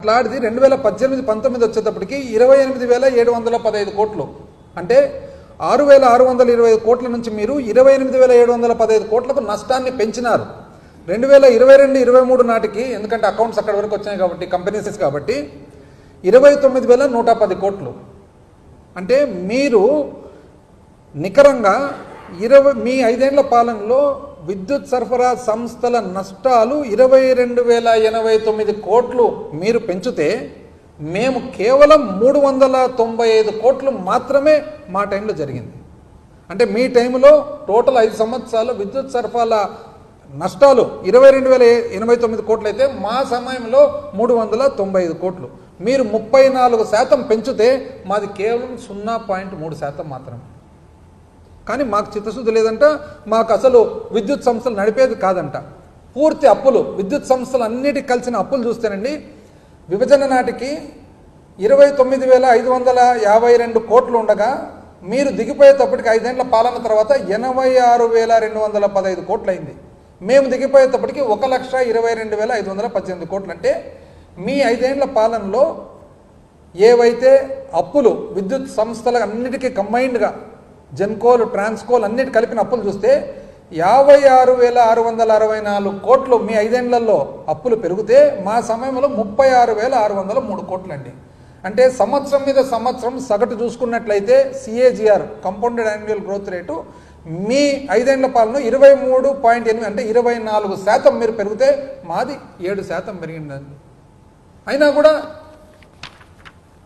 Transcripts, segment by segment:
మాట్లాడిది 2018-19 వచ్చేటప్పటికి 28,715 కోట్లు. అంటే 6,625 కోట్ల నుంచి మీరు 28,715 కోట్లకు నష్టాన్ని పెంచినారు. 2022-23 నాటికి, ఎందుకంటే అకౌంట్స్ అక్కడ వరకు వచ్చాయి కాబట్టి, కంపెనీస్ కాబట్టి 29,110 కోట్లు. అంటే మీరు నికరంగా మీ 5 ఏళ్ల పాలనలో విద్యుత్ సరఫరా సంస్థల నష్టాలు 22,089 కోట్లు మీరు పెంచితే, మేము కేవలం 395 కోట్లు మాత్రమే మా టైంలో జరిగింది. అంటే మీ టైంలో టోటల్ 5 సంవత్సరాలు విద్యుత్ సరఫరా నష్టాలు 22,089 కోట్లు అయితే, మా సమయంలో 395 కోట్లు. మీరు 34% పెంచితే మాది కేవలం 0.3% మాత్రమే. కానీ మాకు చిత్తశుద్ధి లేదంట, మాకు అసలు విద్యుత్ సంస్థలు నడిపేది కాదంట. పూర్తి అప్పులు, విద్యుత్ సంస్థలు అన్నిటికి కలిసిన అప్పులు చూస్తేనండి, విభజన నాటికి 29,552 కోట్లు ఉండగా, మీరు దిగిపోయేటప్పటికి 5 ఏళ్ల పాలన తర్వాత 86,215 కోట్లు అయింది. మేము దిగిపోయేటప్పటికి 1,22,518 కోట్లు. అంటే మీ 5 ఏళ్ల పాలనలో ఏవైతే అప్పులు విద్యుత్ సంస్థల అన్నిటికీ కంబైన్డ్గా, జెన్కోలు, ట్రాన్స్కోలు అన్నిటి కలిపిన అప్పులు చూస్తే 56,664 కోట్లు మీ 5 ఏళ్లలో అప్పులు పెరిగితే, మా సమయంలో 36,603 కోట్లు అండి. అంటే సంవత్సరం మీద సంవత్సరం సగటు చూసుకున్నట్లయితే CAGR, compounded annual growth rate, మీ 5 ఏళ్ల పాలన 23.8, అంటే 24% మీరు పెరిగితే, మాది 7% పెరిగిందండి. అయినా కూడా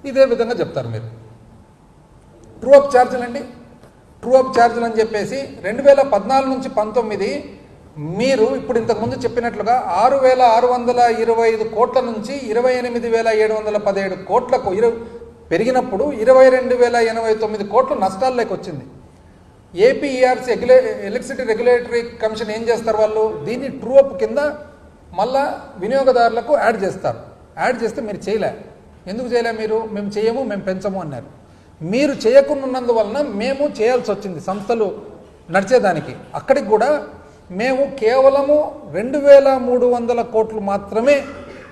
ఇదే విధంగా చెప్తారు మీరు. ట్రూ అప్ ఛార్జీలు అండి, ట్రూ అప్ ఛార్జీలు అని చెప్పేసి 2014 నుంచి 19 మీరు ఇప్పుడు ఇంతకుముందు చెప్పినట్లుగా 6,625 కోట్ల నుంచి 28,717 కోట్లకు పెరిగినప్పుడు 22,089 కోట్లు నష్టాల్లోకి వచ్చింది. APERC ఎలక్ట్రిసిటీ రెగ్యులేటరీ కమిషన్ ఏం చేస్తారు, వాళ్ళు దీన్ని ట్రూ అప్ కింద మళ్ళా వినియోగదారులకు యాడ్ చేస్తారు. యాడ్ చేస్తే మీరు చేయలే. ఎందుకు చేయలే? మేము చేయము, మేము పెంచము అన్నారు. మీరు చేయకున్నందువలన మేము చేయాల్సి వచ్చింది సంస్థలు నడిచేదానికి. అక్కడికి కూడా మేము కేవలము 2,300 కోట్లు మాత్రమే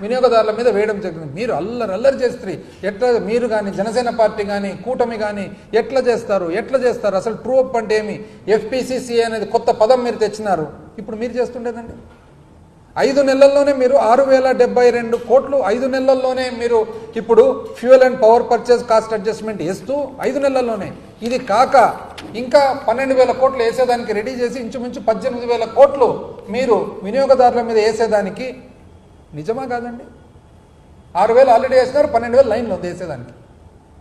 వినియోగదారుల మీద వేయడం జరిగింది. మీరు అల్లరి చేస్తారు. ఎట్లా మీరు కానీ, జనసేన పార్టీ కానీ, కూటమి కానీ ఎట్లా చేస్తారు? అసలు ట్రూ అప్ అంటే ఏమి? FPCCA అనేది కొత్త పదం మీరు తెచ్చినారు. ఇప్పుడు మీరు చేస్తుండేదండి. 5 నెలల్లోనే మీరు 6,072 కోట్లు 5 నెలల్లోనే మీరు ఇప్పుడు fuel and power purchase cost adjustment వేస్తూ 5 నెలల్లోనే. ఇది కాక ఇంకా 12,000 కోట్లు వేసేదానికి రెడీ చేసి ఇంచుమించు 18,000 కోట్లు మీరు వినియోగదారుల మీద వేసేదానికి. నిజమా కాదండి? 6,000 ఆల్రెడీ వేసినారు, 12,000 లైన్లో వేసేదానికి.